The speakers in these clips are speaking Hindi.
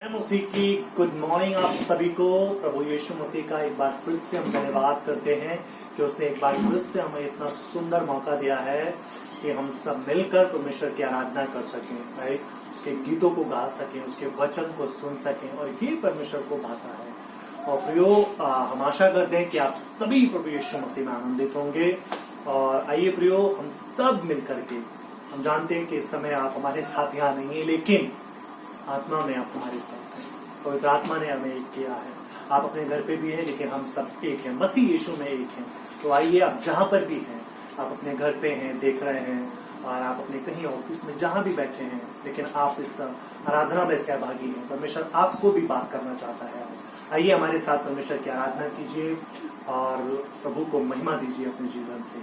मसीह की गुड मॉर्निंग आप सभी को। प्रभु यीशु मसीह का एक बार फिर से हम धन्यवाद करते हैं कि उसने एक बार फिर से हमें इतना सुंदर मौका दिया है कि हम सब मिलकर परमेश्वर की आराधना कर सकें, राइट। उसके गीतों को गा सकें, उसके वचन को सुन सकें, और ये परमेश्वर को भाता है। और प्रियो, हम आशा करते हैं कि आप सभी प्रभु यीशु मसीह में आनंदित होंगे। और आइए प्रियो, हम सब मिलकर के, हम जानते हैं कि इस समय आप हमारे साथ यहाँ नहीं है, लेकिन आत्मा में आप हमारे साथ हैं। पवित्र आत्मा ने हमें एक किया है। आप अपने घर पे भी हैं, लेकिन हम सब एक हैं, मसीह यीशु में एक हैं। तो आइए, आप जहां पर भी हैं, आप अपने घर पे हैं, देख रहे हैं, और आप अपने कहीं ऑफिस में जहां भी बैठे हैं, लेकिन आप इस आराधना में सहभागी हैं। परमेश्वर आपको भी बात करना चाहता है। आइए हमारे साथ परमेश्वर की आराधना कीजिए और प्रभु को महिमा दीजिए अपने जीवन से।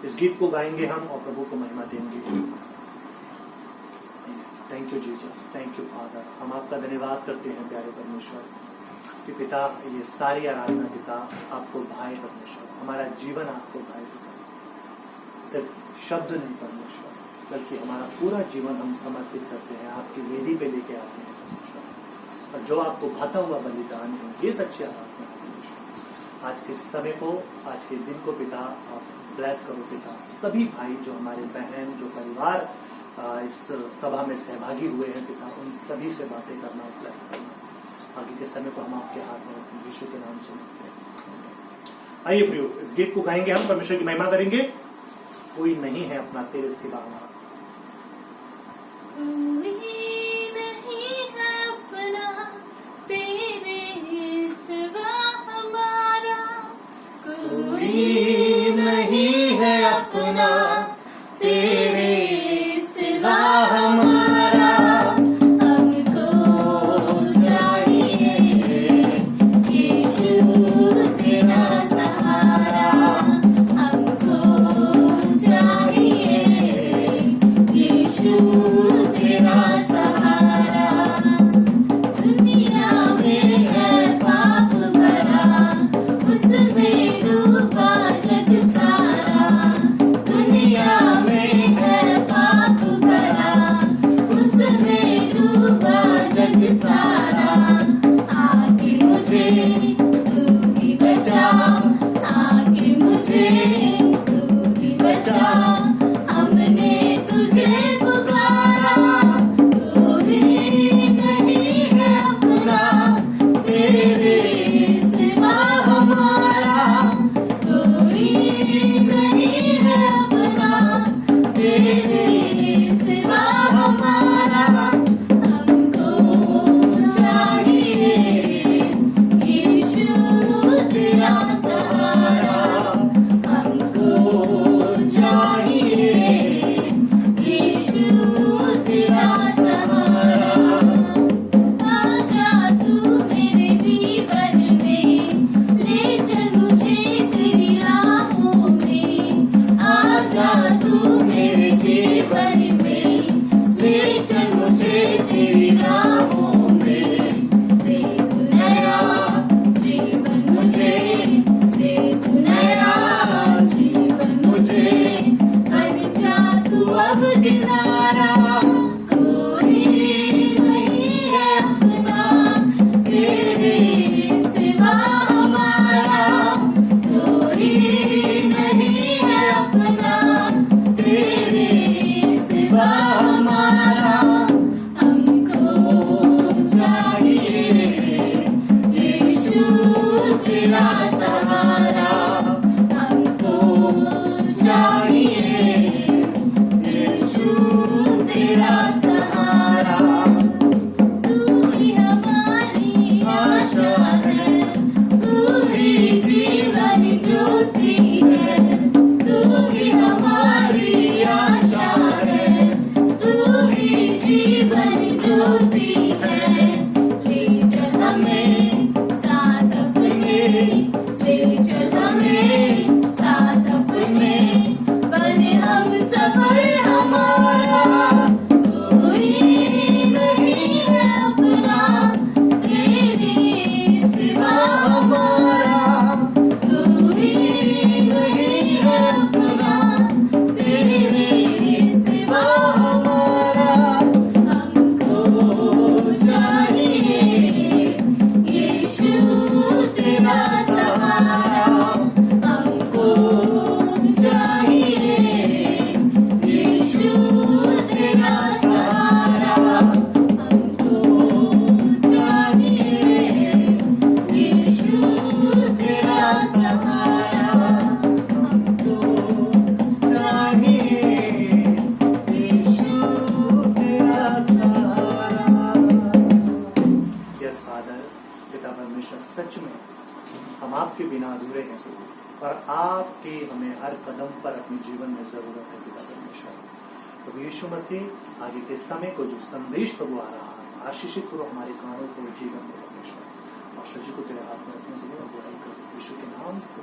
इस गीत को गाएंगे हम और प्रभु को महिमा देंगे। Thank you Jesus, thank you father. हम आपका धन्यवाद करते हैं प्यारे परमेश्वर कि पिता, ये सारी आराधना पिता आपको भाई परमेश्वर, हमारा जीवन आपको भाई पिता, सिर्फ शब्द नहीं परमेश्वर, बल्कि हमारा पूरा जीवन हम समर्पित करते हैं, आपकी वेदी पे लेके आते हैं परमेश्वर। और जो आपको भाता हुआ बलिदान है, ये सच्ची आराधना है परमेश्वर। आज के समय को, आज के दिन को पिता आप ब्लेस करो पिता। सभी भाई जो हमारे बहन, जो परिवार इस सभा में सहभागी हुए हैं पिता, उन सभी से बातें करना और ब्लेस करना। आगे के समय को हम आपके हाथ में रखते हैं, यीशु के नाम से मांगते हैं। आइए प्रियो, इस गीत को गाएंगे हम, परमेश्वर की महिमा करेंगे। कोई नहीं है अपना तेरे सिवा हमारा। कोई नहीं है अपना तेरे सिवा हमारा, हमको चाहिए यीशु तेरा सहारा, हमको चाहिए परमेश्वर, सच में हम आपके बिना अधूरे हैं प्रभु, और आपके हमें हर कदम पर अपने जीवन में जरूरत है पिता परमेश्वर। प्रभु यीशु मसीह, आगे के समय को जो संदेश प्रभु आ रहा है, आशीषित करो हमारे कानों को, जीवन को परमेश्वर। और जी को तेरे हाथ में रखने के लिए और बुराई करो यीशु के नाम से।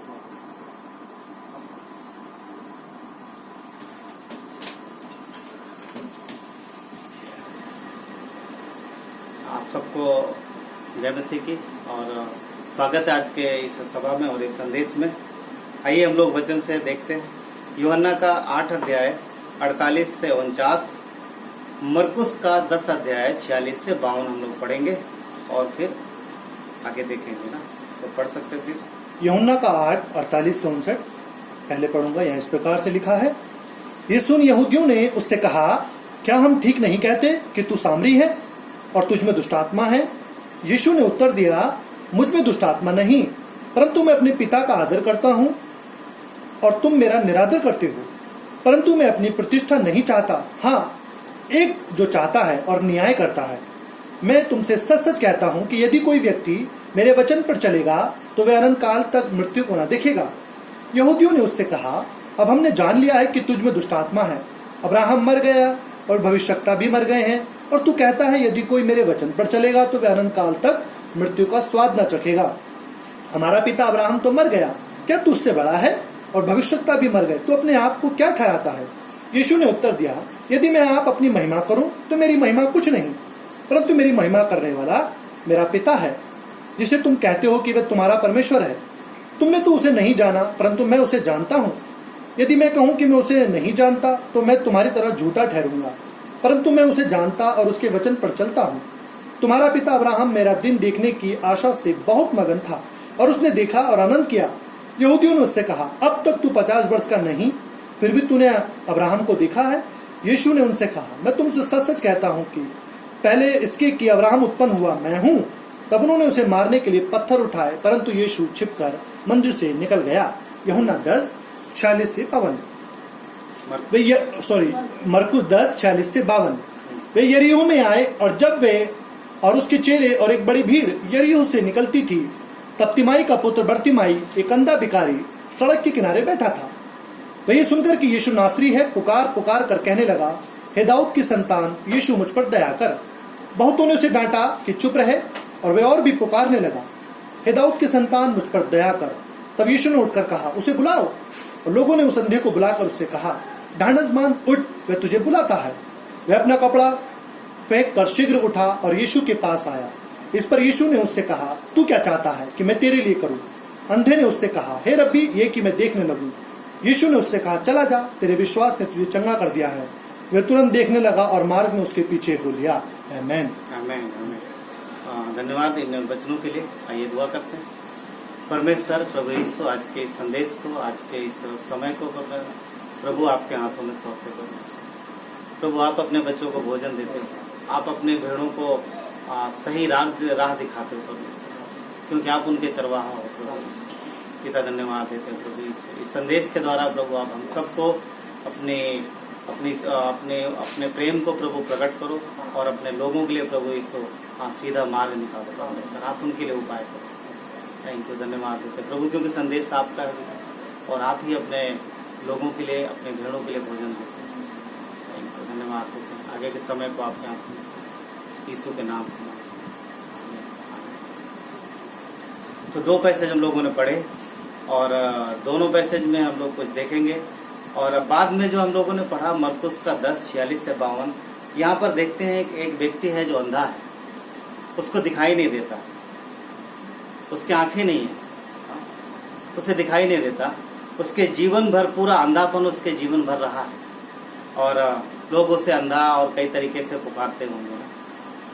आप सबको जय मसीह की और स्वागत है आज के इस सभा में और इस संदेश में। आइए हम लोग वचन से देखते हैं यूहन्ना का 8 अध्याय 48 से 49, मरकुस का 10 अध्याय 46 से 52 हम लोग पढ़ेंगे और फिर आगे देखेंगे ना। तो पढ़ सकते हैं प्लीज। यूहन्ना का 8 48 से 59 पहले पढ़ूंगा। यहाँ इस प्रकार से लिखा है, ये सुन यहूदियों ने उससे कहा, क्या हम ठीक नहीं कहते कि तू सामरी है और तुझ में दुष्टात्मा है? यीशु ने उत्तर दिया, मुझ में दुष्टात्मा नहीं, परंतु मैं अपने पिता का आदर करता हूँ और तुम मेरा निरादर करते हो। परंतु मैं अपनी प्रतिष्ठा नहीं चाहता, हाँ एक जो चाहता है और न्याय करता है। मैं तुमसे सच सच कहता हूँ कि यदि कोई व्यक्ति मेरे वचन पर चलेगा तो वह अनंत काल तक मृत्यु को न देखेगा। यहूदियों ने उससे कहा, अब हमने जान लिया है कि तुझ में दुष्टात्मा है। अब्राहम मर गया और भविष्यवक्ता भी मर गए हैं, और तू कहता है यदि कोई मेरे वचन पर चलेगा तो वह अनंत काल तक मृत्यु का स्वाद न चखेगा। हमारा पिता अब्राहम तो मर गया, क्या तू उससे बड़ा है? और भविष्यवक्ता भी मर गए, तो अपने आप को क्या ठहराता है? यीशु ने उत्तर दिया, यदि मैं आप अपनी महिमा करूं तो मेरी महिमा कुछ नहीं, परंतु मेरी महिमा करने वाला मेरा पिता है, जिसे तुम कहते हो कि वह तुम्हारा परमेश्वर है। तुमने तो उसे नहीं जाना, परंतु मैं उसे जानता हूँ। यदि मैं कहूँ कि मैं उसे नहीं जानता तो मैं तुम्हारी तरह झूठा ठहरूंगा, परंतु मैं उसे जानता और उसके वचन पर चलता हूँ। तुम्हारा पिता अब्राहम मेरा दिन देखने की आशा से बहुत मगन था और उसने देखा और आनंद किया। यहूदियों ने उससे कहा, अब तक तू 50 वर्ष का नहीं, फिर भी तूने अब्राहम को देखा है? यीशु ने उनसे कहा, मैं तुमसे सच सच कहता हूँ कि पहले इसके कि अब्राहम उत्पन्न हुआ मैं हूँ। तब उन्होंने उसे मारने के लिए पत्थर उठाए, परंतु यीशु छिपकर मंदिर से निकल गया। यूहन्ना 10:46 से 52। मरकुस 10:46 से 52। वे यरीहो में आए और जब वे और उसके चेले और एक बड़ी भीड़ यरीहो से निकलती थी, तब तिमाई का पुत्र बर्तिमाई, एक अंधा भिखारी, सड़क के किनारे बैठा था। वह ये सुनकर कि यीशु नासरी है, पुकार पुकार कर कहने लगा, हे दाऊद की संतान, यीशु मुझ पर दया कर। बहुतों ने उसे डांटा कि चुप रहे, और वह और भी पुकारने लगा, हे दाऊद की संतान, मुझ पर दया कर। तब यीशु ने उठकर कहा, उसे बुलाओ। और लोगों ने उस अंधे को बुलाकर उससे कहा, ढांढसमान उठ, वह तुझे बुलाता है। वह अपना कपड़ा फेंक कर शीघ्र उठा और यीशु के पास आया। इस पर यीशु ने उससे कहा, तू क्या चाहता है कि मैं तेरे लिए करूं? अंधे ने उससे कहा, हे रब्बी, ये कि मैं देखने लगूं। यीशु ने उससे कहा, चला जा, तेरे विश्वास ने तुझे चंगा कर दिया है। वह तुरंत देखने लगा और मार्ग में उसके पीछे हो लिया। आमीन। आमीन। धन्यवाद इन वचनों के लिए। आइए दुआ करते हैं। परमेश्वर प्रभु यीशु, आज के इस संदेश को, आज के इस समय को प्रभु आपके हाथों में सौंपते हो। प्रभु आप अपने बच्चों को भोजन देते हो, आप अपने भेड़ों को सही राह दिखाते हो परमेश्वर, क्योंकि आप उनके चरवाहा हो प्रभु। पिता धन्यवाद देते हैं प्रभु इस संदेश के द्वारा। प्रभु आप हम सबको अपने अपने प्रेम को प्रभु प्रकट करो और अपने लोगों के लिए प्रभु यीशु सीधा मार्ग निकालो परमेश्वर। आप उनके लिए उपाय करो। थैंक यू, धन्यवाद देते प्रभु, क्योंकि संदेश आपका है और आप ही अपने लोगों के लिए, अपने भेड़ों के लिए भोजन देते हैं। थैंक यू, धन्यवाद देते हैं। आगे के समय को आपके हाथ यीशु के नाम से। तो 2 पैसेज हम लोगों ने पढ़े और दोनों पैसेज में हम लोग कुछ देखेंगे। और बाद में जो हम लोगों ने पढ़ा मरकुस का 10:46 से 52, यहाँ पर देखते हैं एक व्यक्ति है जो अंधा है, उसको दिखाई नहीं देता, उसकी आंखें नहीं है, उसे दिखाई नहीं देता। उसके जीवन भर पूरा अंधापन उसके जीवन भर रहा है और लोग उसे अंधा और कई तरीके से पुकारते होंगे।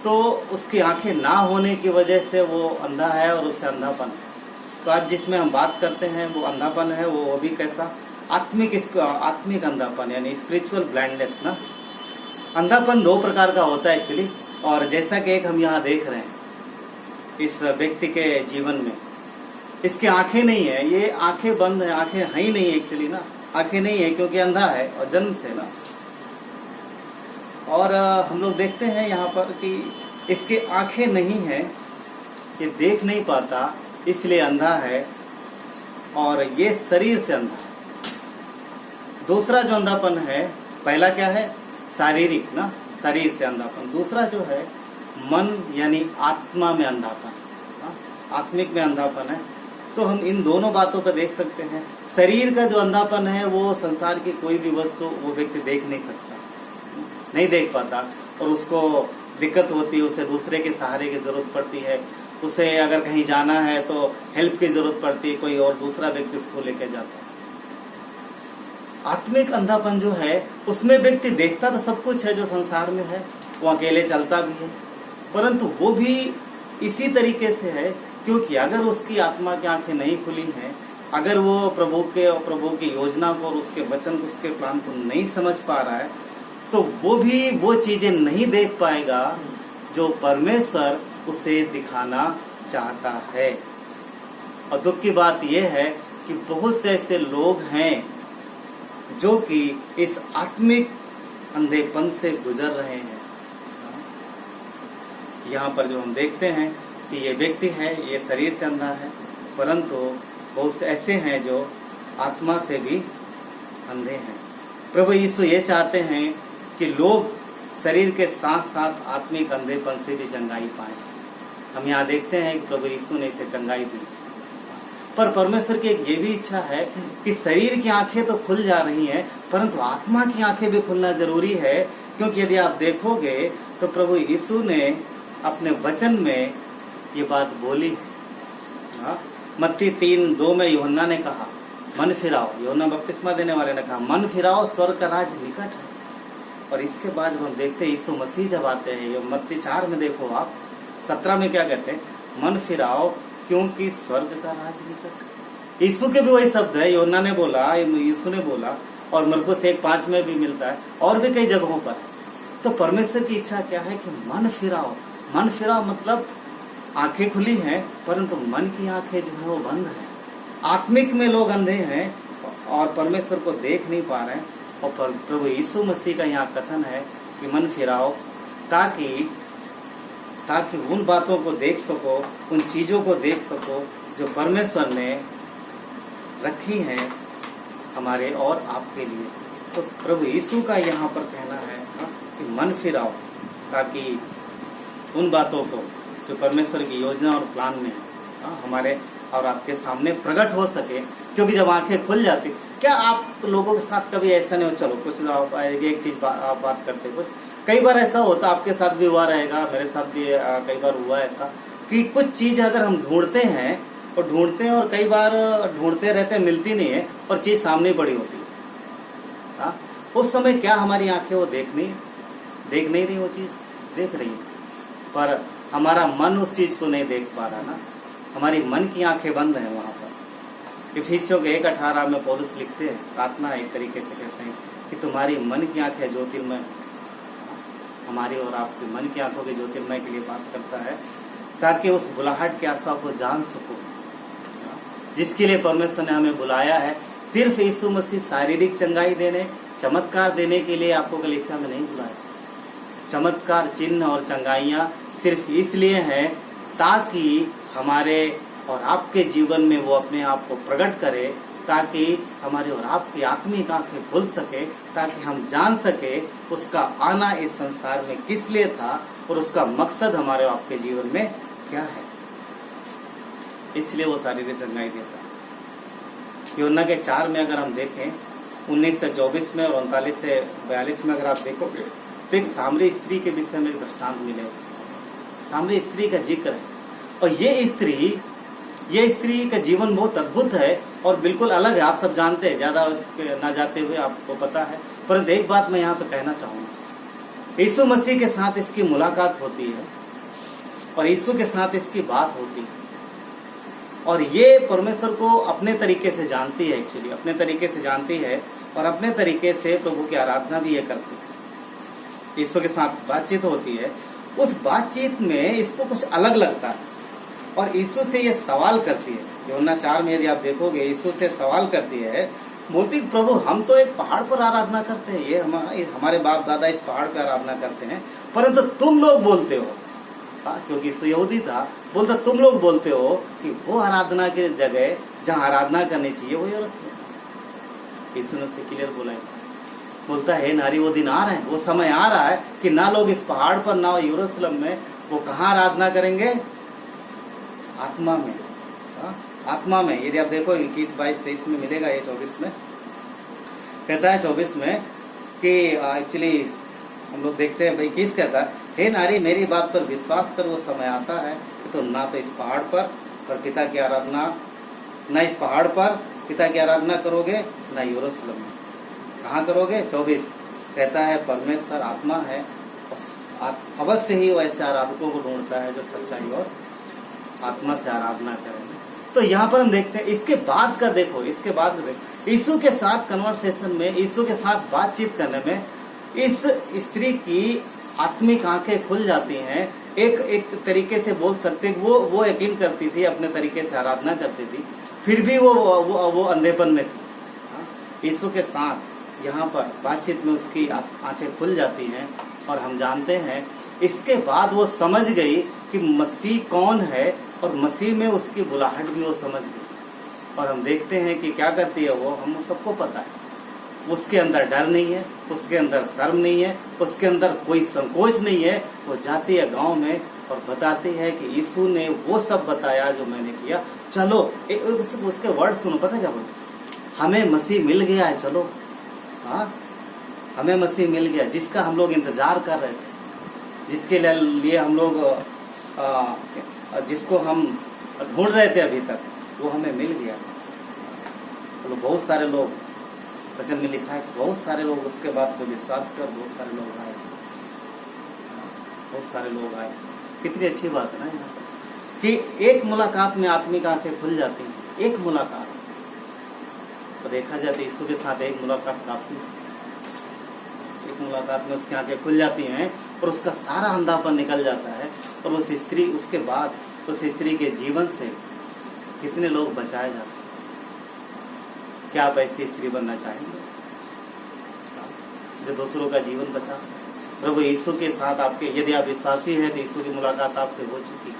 तो उसकी आंखें ना होने की वजह से वो अंधा है और उसे अंधापन है। तो आज जिसमें हम बात करते हैं वो अंधापन है, वो भी कैसा? आत्मिक अंधापन, यानी स्पिरिचुअल ब्लाइंडनेस ना। अंधापन 2 प्रकार का होता है एक्चुअली, और जैसा कि एक हम यहाँ देख रहे हैं इस व्यक्ति के जीवन में, इसकी आंखें नहीं है, ये आंखें बंद है, आंखें है ही नहीं एक्चुअली ना, आंखें नहीं है क्योंकि अंधा है और जन्म से ना। और हम लोग देखते हैं यहाँ पर कि इसकी आंखें नहीं है ये देख नहीं पाता इसलिए अंधा है, और ये शरीर से अंधा है। दूसरा जो अंधापन है, पहला क्या है? शारीरिक ना, शरीर से अंधापन। दूसरा जो है मन यानी आत्मा में अंधापन, आत्मिक में अंधापन है। तो हम इन दोनों बातों को देख सकते हैं। शरीर का जो अंधापन है वो संसार की कोई भी वस्तु वो व्यक्ति देख नहीं सकता, नहीं देख पाता, और उसको दिक्कत होती है, उसे दूसरे के सहारे की जरूरत पड़ती है। उसे अगर कहीं जाना है तो हेल्प की जरूरत पड़ती है, कोई और दूसरा व्यक्ति उसको लेके जाता है। आत्मिक अंधापन जो है उसमें व्यक्ति देखता तो सब कुछ है जो संसार में है, वो अकेले चलता भी है, परंतु वो भी इसी तरीके से है क्योंकि अगर उसकी आत्मा की आंखें नहीं खुली हैं, अगर वो प्रभु की योजना को और उसके वचन को, उसके प्लान को नहीं समझ पा रहा है, तो वो भी वो चीजें नहीं देख पाएगा जो परमेश्वर उसे दिखाना चाहता है। और दुख की बात यह है कि बहुत से ऐसे लोग हैं जो कि इस आत्मिक अंधेपन से गुजर रहे हैं। यहाँ पर जो हम देखते हैं कि ये व्यक्ति है, ये शरीर से अंधा है, परंतु बहुत से ऐसे हैं जो आत्मा से भी अंधे हैं। प्रभु यीशु ये चाहते हैं कि लोग शरीर के साथ साथ आत्मिक अंधेपन से भी चंगाई पाएं। हम यहाँ देखते हैं कि प्रभु यीशु ने इसे चंगाई दी, पर परमेश्वर की एक ये भी इच्छा है कि शरीर की आंखें तो खुल जा रही हैं, परंतु आत्मा की आंखें भी खुलना जरूरी है। क्योंकि यदि आप देखोगे तो प्रभु यीशु ने अपने वचन में ये बात बोली है। मत्ती 3:2 में यूहन्ना ने कहा मन फिराओ, यूहन्ना बपतिस्मा देने वाले ने कहा मन फिराओ, स्वर्ग का राज निकट है। और इसके बाद जब हम देखते हैं यीशु मसीह जब आते हैं, ये मत्ती 4 में देखो आप 17 में क्या कहते हैं, मन फिराओ क्योंकि स्वर्ग का राज निकट। यीशु के भी वही शब्द है, यूहन्ना ने बोला, यीशु ने बोला, और मरकुस 1:5 में भी मिलता है, और भी कई जगहों पर। तो परमेश्वर की इच्छा क्या है कि मन फिराओ। मन फिराओ मतलब आंखें खुली हैं, परंतु मन की आंखें जो है वो बंद है। आत्मिक में लोग अंधे हैं और परमेश्वर को देख नहीं पा रहे हैं। और प्रभु यीशु मसीह का यहाँ कथन है कि मन फिराओ ताकि उन बातों को देख सको, उन चीजों को देख सको जो परमेश्वर ने रखी हैं हमारे और आपके लिए। तो प्रभु यीशु का यहाँ पर कहना है कि मन फिराओ ताकि उन बातों को जो परमेश्वर की योजना और प्लान में है हमारे और आपके सामने प्रकट हो सके। क्योंकि जब आंखें खुल जाती, क्या आप लोगों के साथ कभी ऐसा नहीं हो, चलो कुछ एक चीज आप बात करते, कुछ कई बार ऐसा होता, आपके साथ भी हुआ रहेगा, मेरे साथ भी कई बार हुआ ऐसा कि कुछ चीज अगर हम ढूंढते हैं और कई बार ढूंढते रहते हैं, मिलती नहीं है और चीज सामने पड़ी होती है। उस समय क्या हमारी आंखें वो देख नहीं रही, वो चीज देख रही है, पर हमारा मन उस चीज को नहीं देख पा रहा ना, हमारी मन की आंखें बंद हैं। वहां पर इफिसियों के 1:18 में पौलुस लिखते हैं, प्रार्थना एक तरीके से कहते हैं कि तुम्हारी मन की आंखें ज्योतिर्मय, हमारी और आपकी मन की आंखों के ज्योतिर्मय के लिए बात करता है, ताकि उस बुलाहट की आशा को जान सको जिसके लिए परमेश्वर ने हमें बुलाया है। सिर्फ यीशु मसीह शारीरिक चंगाई देने, चमत्कार देने के लिए आपको कलीसिया में नहीं बुलाया। चमत्कार, चिन्ह और चंगाइयां सिर्फ इसलिए हैं ताकि हमारे और आपके जीवन में वो अपने आप को प्रकट करे, ताकि हमारे और आपकी आत्मिक आंखें खुल सके, ताकि हम जान सके उसका आना इस संसार में किस लिए था और उसका मकसद हमारे और आपके जीवन में क्या है। इसलिए वो शारीरिक चंगाई देता है। यूहन्ना के 4 में अगर हम देखें 19 से 24 में और 39 से 42 में अगर आप देखोगे तो एक सामरी स्त्री के विषय में एक दृष्टांत मिलेगा। सामरी स्त्री का जिक्र है और ये स्त्री का जीवन बहुत अद्भुत है और बिल्कुल अलग है। आप सब जानते हैं, ज्यादा ना जाते हुए आपको पता है, परंतु एक बात मैं यहाँ पे कहना चाहूंगा। यीशु मसीह के साथ इसकी मुलाकात होती है और यीशु के साथ इसकी बात होती है और ये परमेश्वर को अपने तरीके से जानती है, एक्चुअली अपने तरीके से जानती है और अपने तरीके से प्रभु की आराधना भी ये करती है। यीशु के साथ बातचीत होती है, उस बातचीत में इसको कुछ अलग लगता है और यीशु से ये सवाल करती है। यूहन्ना 4 में यदि आप देखोगे यीशु से सवाल करती है, बोलती प्रभु हम तो एक पहाड़ पर आराधना करते हैं, ये हमारे बाप दादा इस पहाड़ पर आराधना करते हैं, परंतु तुम लोग बोलते हो क्योंकि यीशु यहूदी था, बोलता तुम लोग बोलते हो कि वो आराधना की जगह जहाँ आराधना करनी चाहिए वो यरूशलेम। यीशु ने उसे क्लियर बोला, बोलता है नारी वो दिन आ रहे हैं, वो समय आ रहा है कि ना लोग इस पहाड़ पर ना यरूशलेम में, वो कहाँ आराधना करेंगे? आत्मा में। आत्मा में। यदि आप देखो 21, 22, 23 में मिलेगा, ये 24 में कहता है, 24 में कि एक्चुअली हम लोग देखते हैं भाई 21 कहता है, हे नारी मेरी बात पर विश्वास कर, वो समय आता है कि तुम ना तो इस पहाड़ पर पिता की आराधना, ना इस पहाड़ पर पिता की आराधना करोगे, ना यरूशलेम में। कहाँ करोगे? 24 कहता है परमेश्वर आत्मा है, अवश्य ही वैसे आराधकों को ढूंढता है जो सच्चाई और आत्मा से आराधना करेंगे। तो यहाँ पर हम देखते हैं इसके बाद का देखो, इसके बाद का देखो, यीशु के साथ कन्वर्सेशन में, यीशु के साथ बातचीत करने में इस स्त्री की आत्मिक आंखें खुल जाती हैं। एक तरीके से बोल सकते हैं वो यकीन करती थी, अपने तरीके से आराधना करती थी, फिर भी वो अंधेपन में थी। यीशु के साथ यहाँ पर बातचीत में उसकी आंखें खुल जाती हैं और हम जानते हैं इसके बाद वो समझ गई कि मसीह कौन है और मसीह में उसकी बुलाहट भी वो समझ गई। और हम देखते हैं कि क्या करती है वो, हम सबको पता है, उसके अंदर डर नहीं है, उसके अंदर शर्म नहीं है, उसके अंदर कोई संकोच नहीं है। वो जाती है गांव में और बताती है कि यीशु ने वो सब बताया जो मैंने किया, चलो उसके वर्ड सुनो। पता क्या बोलते? हमें मसीह मिल गया है, चलो। हाँ, हमें मसीह मिल गया जिसका हम लोग इंतजार कर रहे थे, जिसके लिए हम लोग जिसको हम ढूंढ रहे थे अभी तक, वो हमें मिल गया। तो बहुत सारे लोग, वचन में लिखा है कि बहुत सारे लोग उसके बाद को विश्वास कर, बहुत सारे लोग आए, बहुत सारे लोग आए। कितनी अच्छी बात है ना यहाँ पर कि एक मुलाकात में आत्मिक आंखें खुल जाती हैं। एक मुलाकात तो देखा जाए तो यीशु के साथ एक मुलाकात काफी है। एक मुलाकात में उसकी आंखें खुल जाती हैं और उसका सारा अंधापन निकल जाता है। और उस स्त्री, उसके बाद उस स्त्री के जीवन से कितने लोग बचाए जाते हैं। क्या आप ऐसी स्त्री बनना चाहेंगे जो दूसरों का जीवन बचा सके? प्रभु यीशु के साथ आपके, यदि आप विश्वासी हैं तो यीशु की मुलाकात आपसे हो चुकी है।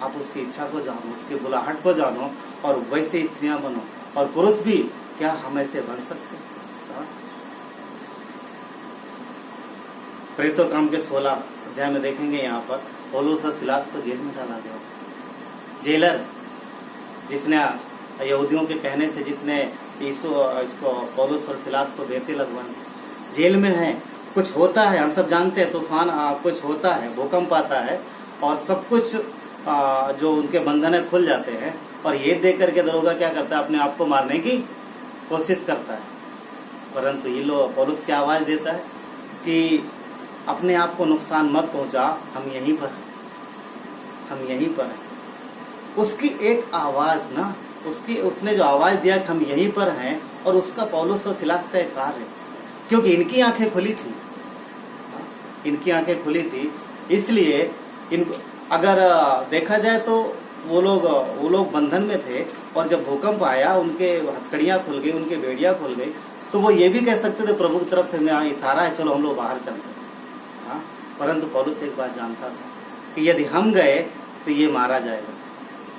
आप उसकी इच्छा को जानो, उसकी बुलाहट को जानो और वैसे स्त्रियां बनो। और पुरुष भी, क्या हम ऐसे बन सकते हैं? प्रेरितों काम के 16 अध्याय में देखेंगे, यहाँ पर पौलुस और सिलास को जेल में डाला गया। जेलर जिसने यहूदियों के कहने से जिसने इसको पौलुस और सिलास को देते लगवाए, जेल में है। कुछ होता है, हम सब जानते हैं, तूफान कुछ होता है, भूकंप आता है और सब कुछ जो उनके बंधन है खुल जाते हैं। और ये देख करके दरोगा क्या करता है? अपने आप को मारने की कोशिश करता है। परंतु ये लोग, पौलुस की आवाज देता है कि अपने आप को नुकसान मत पहुंचा, हम यहीं पर, हम यहीं पर हैं। उसकी एक आवाज ना, उसने जो आवाज दिया कि हम यहीं पर हैं, और उसका पौलुस और सिलास का एक कार्य है, क्योंकि इनकी आंखें खुली थी, इनकी आंखें खुली थी। इसलिए इनको अगर देखा जाए तो वो लोग बंधन में थे, और जब भूकंप आया उनके हथकड़ियां खुल गई, उनके बेड़ियां खुल गई, तो वो ये भी कह सकते थे प्रभु की तरफ से मैं इशारा है, चलो हम लोग बाहर चलते हैं। हाँ, परंतु पौलुस एक बात जानता था कि यदि हम गए तो ये मारा जाएगा,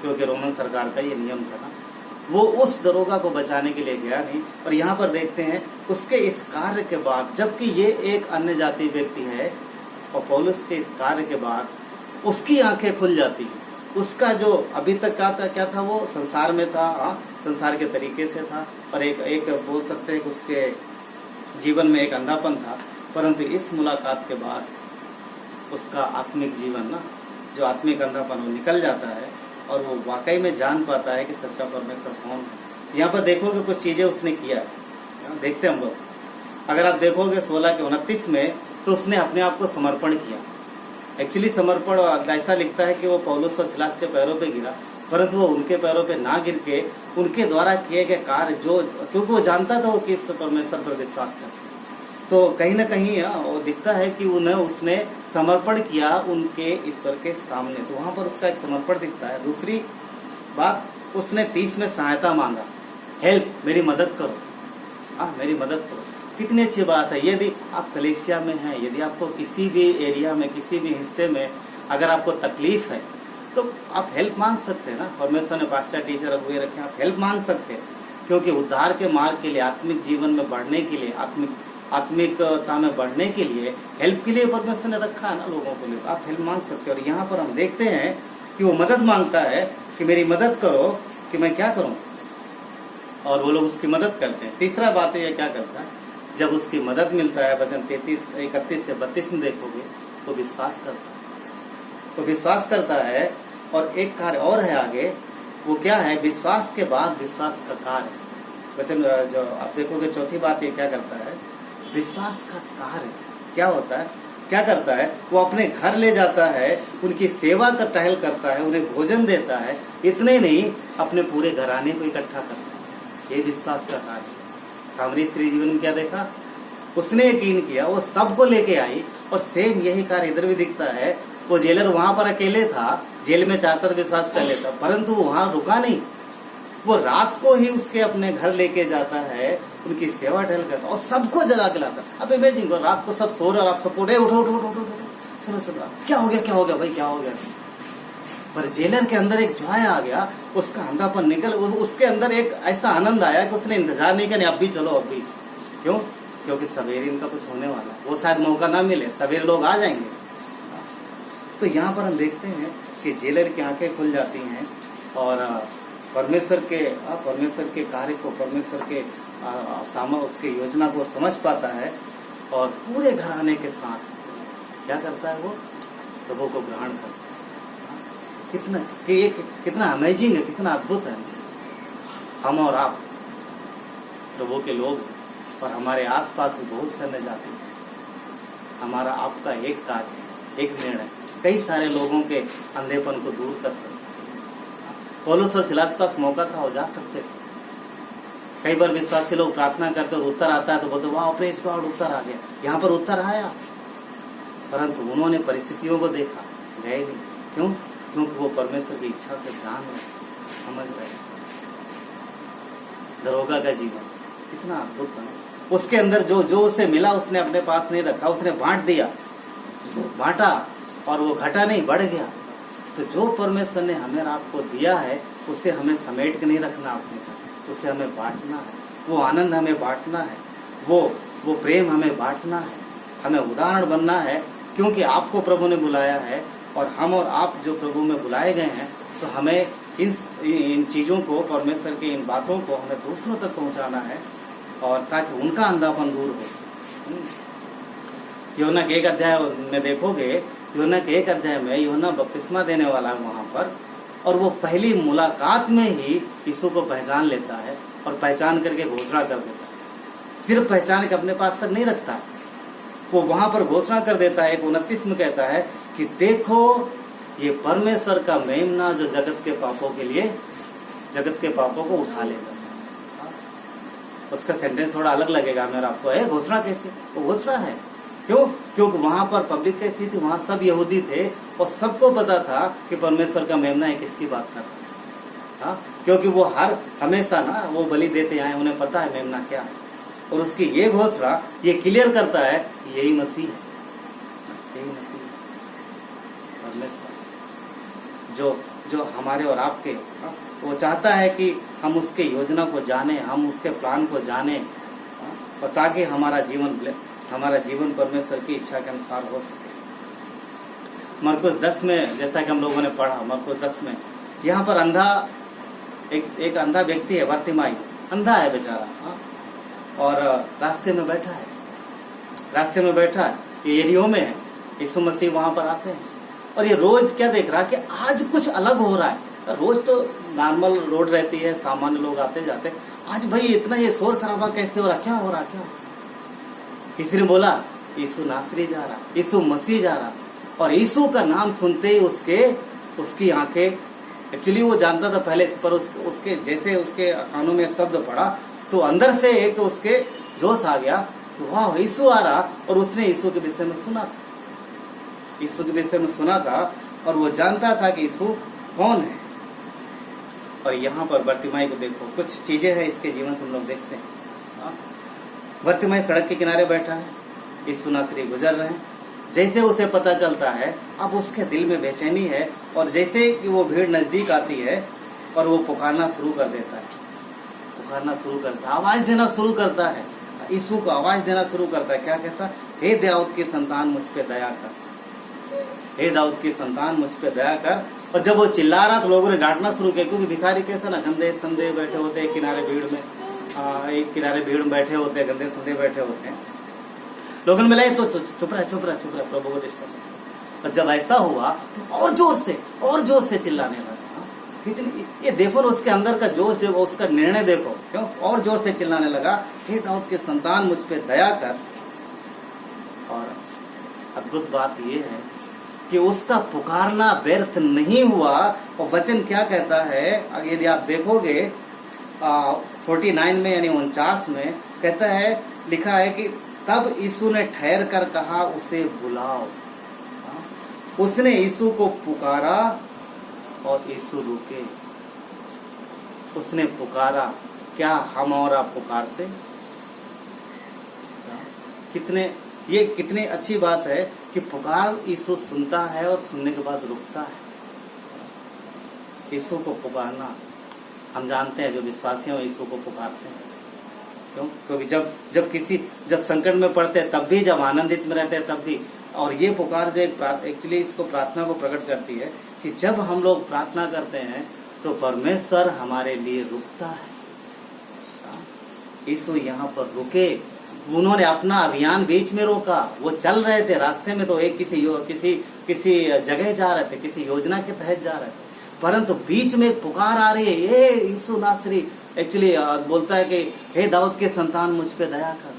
क्योंकि रोमन सरकार का ये नियम था ना। वो उस दरोगा को बचाने के लिए गया नहीं। और यहाँ पर देखते हैं उसके इस कार्य के बाद, जबकि ये एक अन्य जाति व्यक्ति है, और पौलुस के इस कार्य के बाद उसकी आंखें खुल जाती हैं। उसका जो अभी तक क्या था वो संसार में था, संसार के तरीके से था, और एक बोल सकते हैं कि उसके जीवन में एक अंधापन था। परंतु इस मुलाकात के बाद उसका आत्मिक जीवन ना, जो आत्मिक अंधापन वो निकल जाता है, और वो वाकई में जान पाता है कि सच्चा परमेश्वर कौन है। यहाँ पर देखोगे कुछ चीजें उसने किया है, देखते हैं हम लोग। अगर आप देखोगे 16 के 29 में, तो उसने अपने आप को समर्पण किया। एक्चुअली समर्पण ऐसा लिखता है कि वो पौलुस और सिलास के पैरों पे गिरा, परंतु वो उनके पैरों पे ना गिर के उनके द्वारा किए गए कार्य, जो क्योंकि वो जानता था वो किस परमेश्वर पर विश्वास करते, तो कहीं ना कहीं वो दिखता है कि उसने समर्पण किया उनके ईश्वर के सामने। तो वहां पर उसका एक समर्पण दिखता है। दूसरी बात, उसने 30 में सहायता मांगा, हेल्प, मेरी मदद करो, मेरी मदद करो। कितनी अच्छी बात है। यदि आप कलीसिया में हैं, यदि आपको किसी भी एरिया में, किसी भी हिस्से में अगर आपको तकलीफ है तो आप हेल्प मांग सकते हैं ना। परमेश्वर ने पास्टर, टीचर, अगुए रखे, आप हेल्प मांग सकते हैं, क्योंकि उद्धार के मार्ग के लिए, आत्मिक जीवन में बढ़ने के लिए, आत्मिकता में बढ़ने के लिए, हेल्प के लिए परमेश्वर ने रखा है ना लोगों को लिए। आप हेल्प मांग सकते हैं। और यहाँ पर हम देखते हैं कि वो मदद मांगता है कि मेरी मदद करो कि मैं क्या करूं, और वो लोग उसकी मदद करते हैं। तीसरा बात ये क्या करता है, जब उसकी मदद मिलता है, वचन 31 से 32 में देखोगे, वो विश्वास करता है। तो विश्वास करता है, और एक कार्य और है आगे, वो क्या है, विश्वास के बाद विश्वास का कार्य। वचन जो आप देखोगे, चौथी बात ये क्या करता है, विश्वास का कार्य क्या होता है, क्या करता है, वो अपने घर ले जाता है, उनकी सेवा का टहल करता है, उन्हें भोजन देता है। इतने नहीं, अपने पूरे घराने को इकट्ठा करता है। ये विश्वास का कार्य। सामरी स्त्री जीवन में क्या देखा, उसने यकीन किया, वो सबको लेके आई। और सेम यही कार्य इधर भी दिखता है। वो जेलर वहां पर अकेले था, जेल में चाहता था विश्वास कर लेता, परंतु वो वहां रुका नहीं। वो रात को ही उसके अपने घर लेके जाता है, उनकी सेवा टहल करता और सबको जगा के लाता। अब इमेजिन करो, रात को सब सो रहे और आप सब उठो उठो उठो उठो, चलो चलो, क्या हो गया भाई, क्या हो गया। पर जेलर के अंदर एक जॉय आ गया, उसका अंधापन निकल, उसके अंदर एक ऐसा आनंद आया कि उसने इंतजार नहीं किया, अब भी चलो, अब भी। क्यों? क्योंकि सवेरे इनका कुछ होने वाला है, वो शायद मौका ना मिले, सवेरे लोग आ जाएंगे। तो यहाँ पर हम देखते हैं कि जेलर की आंखें खुल जाती हैं और परमेश्वर के कार्य को, परमेश्वर के उसके योजना को समझ पाता है, और पूरे घराने के साथ क्या करता है, वो प्रभु को ग्रहण करता है। कितना अमेजिंग है, कितना अद्भुत है। हम और आप प्रभु के लोग, और हमारे आसपास भी बहुत से अन्य जाति हैं। हमारा आपका एक कार्य, एक निर्णय कई सारे लोगों के अंधेपन को दूर कर सकते। पौलुस और सिलास के पास मौका था, वो जा सकते थे। कई बार विश्वासी लोग प्रार्थना करते और उत्तर आता है तो बोलते वाह प्रेज गॉड, उत्तर आ गया। यहाँ पर उत्तर आया, परंतु उन्होंने परिस्थितियों को देखा, गए नहीं। क्यों? क्योंकि वो परमेश्वर की इच्छा को जान रहे, समझ रहे। दरोगा का जीवन कितना अद्भुत है। उसके अंदर जो उसे मिला उसने अपने पास नहीं रखा, उसने बांट दिया, बांटा, और वो घटा नहीं, बढ़ गया। तो जो परमेश्वर ने हमें आपको दिया है, उसे हमें समेट के नहीं रखना अपने पास, उसे हमें बांटना है। वो आनंद हमें बांटना है, वो प्रेम हमें बांटना है, हमें उदाहरण बनना है। क्योंकि आपको प्रभु ने बुलाया है, और हम और आप जो प्रभु में बुलाए गए हैं, तो हमें इन चीजों को, परमेश्वर की इन बातों को हमें दूसरों तक पहुंचाना है, और ताकि उनका अंधापन दूर हो। यूहन्ना के 1 अध्याय में देखोगे, यूहन्ना के 1 अध्याय में यूहन्ना बपतिस्मा देने वाला है वहां पर, और वो पहली मुलाकात में ही यीशु को पहचान लेता है, और पहचान करके घोषणा कर देता है। सिर्फ पहचान के अपने पास तक नहीं रखता, वो वहां पर घोषणा कर देता है। 29 में कहता है कि देखो ये परमेश्वर का मेमना जो जगत के पापों को उठा लेगा। उसका सेंटेंस थोड़ा अलग लगेगा मेरा आपको, है घोषणा कैसे? वो घोषणा है। क्यों? क्योंकि वहां पर पब्लिक कैसी थी, वहां सब यहूदी थे, और सबको पता था कि परमेश्वर का मेमना है, किसकी बात कर रहा है। क्योंकि वो हमेशा ना वो बलि देते आए, उन्हें पता है मेमना क्या है। और उसकी ये घोषणा ये क्लियर करता है कि यही मसीह है, यही मसीह है परमेश्वर जो हमारे और आपके, वो चाहता है कि हम उसके योजना को जाने, हम उसके प्लान को जाने, और ताकि हमारा जीवन परमेश्वर की इच्छा के अनुसार हो सके। मरकुस 10 में जैसा कि हम लोगों ने पढ़ा, मरकुस 10 में यहाँ पर एक अंधा व्यक्ति है, बर्तिमाई, अंधा है बेचारा, और रास्ते में बैठा है, ये एरियो में है। यीशु मसीह वहां पर आते हैं, और ये रोज क्या देख रहा है कि आज कुछ अलग हो रहा है। रोज तो नॉर्मल रोड रहती है, सामान्य लोग आते जाते, आज भाई इतना ये शोर शराबा कैसे हो रहा, क्या हो रहा। किसी ने बोला यीशु नासरी जा रहा, यीशु मसीह जा रहा, और यीशु का नाम सुनते ही उसकी आंखें, एक्चुअली वो जानता था पहले, पर उसके जैसे उसके कानों में शब्द पड़ा तो अंदर से एक उसके जोश आ गया कि वाह यीशु आ रहा। और उसने यीशु के विषय में सुना था, और वो जानता था कि यीशु कौन है। और यहाँ पर बर्तिमाई को देखो, कुछ चीजें हैं इसके जीवन से हम लोग देखते हैं। बर्तिमाई सड़क के किनारे बैठा है, यीशु नासरी गुजर रहे हैं, जैसे उसे पता चलता है अब उसके दिल में बेचैनी है, और जैसे कि वो भीड़ नजदीक आती है और वो पुकारना शुरू कर देता है, पुकारना शुरू करता है, आवाज देना शुरू करता है, यीशु को आवाज देना शुरू करता है। क्या कहता है? हे दाऊद की संतान मुझ पे दया कर, हे दाऊद की संतान मुझ पे दया कर। और जब वो चिल्ला रहा तो लोगों ने डांटना शुरू किया, क्योंकि भिखारी कैसा ना गंदे संदे बैठे होते हैं किनारे भीड़ में, एक किनारे भीड़ में बैठे होते हैं, गंदे संदे बैठे होते हैं। लोगों ने मिला तो चुप रहा प्रभु को डिस्टर्ब। और जब ऐसा हुआ तो और जोर से चिल्लाने लगा। कितनी ये देखो ना उसके अंदर का जोश देखो, उसका निर्णय देखो, क्यों और जोर से चिल्लाने लगा, हे दाऊद के संतान मुझ पे दया कर। और अद्भुत बात ये है कि उसका पुकारना व्यर्थ नहीं हुआ। और वचन क्या कहता है, यदि आप देखोगे 49 में यानी 49 में कहता है, लिखा है कि तब यीशु ने ठहर कर कहा उसे बुलाओ। उसने यीशु को पुकारा और यीशु रुके। उसने पुकारा। क्या हम और आप पुकारते? कितने अच्छी बात है कि पुकार यीशु सुनता है और सुनने के बाद रुकता है। यीशु को पुकारना हम जानते हैं, जो विश्वासी हैं यीशु को पुकारते हैं। क्यों? क्योंकि जब संकट में पड़ते हैं तब भी, जब आनंदित में रहते हैं तब भी। और ये पुकार जो एक्चुअली इसको प्रार्थना को प्रकट करती है कि जब हम लोग प्रार्थना करते हैं तो परमेश्वर हमारे लिए रुकता है। यीशु यहाँ पर रुके। उन्होंने अपना अभियान बीच में रोका। वो चल रहे थे रास्ते में, तो एक किसी जगह जा रहे थे, किसी योजना के तहत जा रहे थे, परंतु बीच में एक पुकार आ रही है, ये यीशु नासरी एक्चुअली बोलता है कि हे दाऊद के संतान मुझ पे दया कर,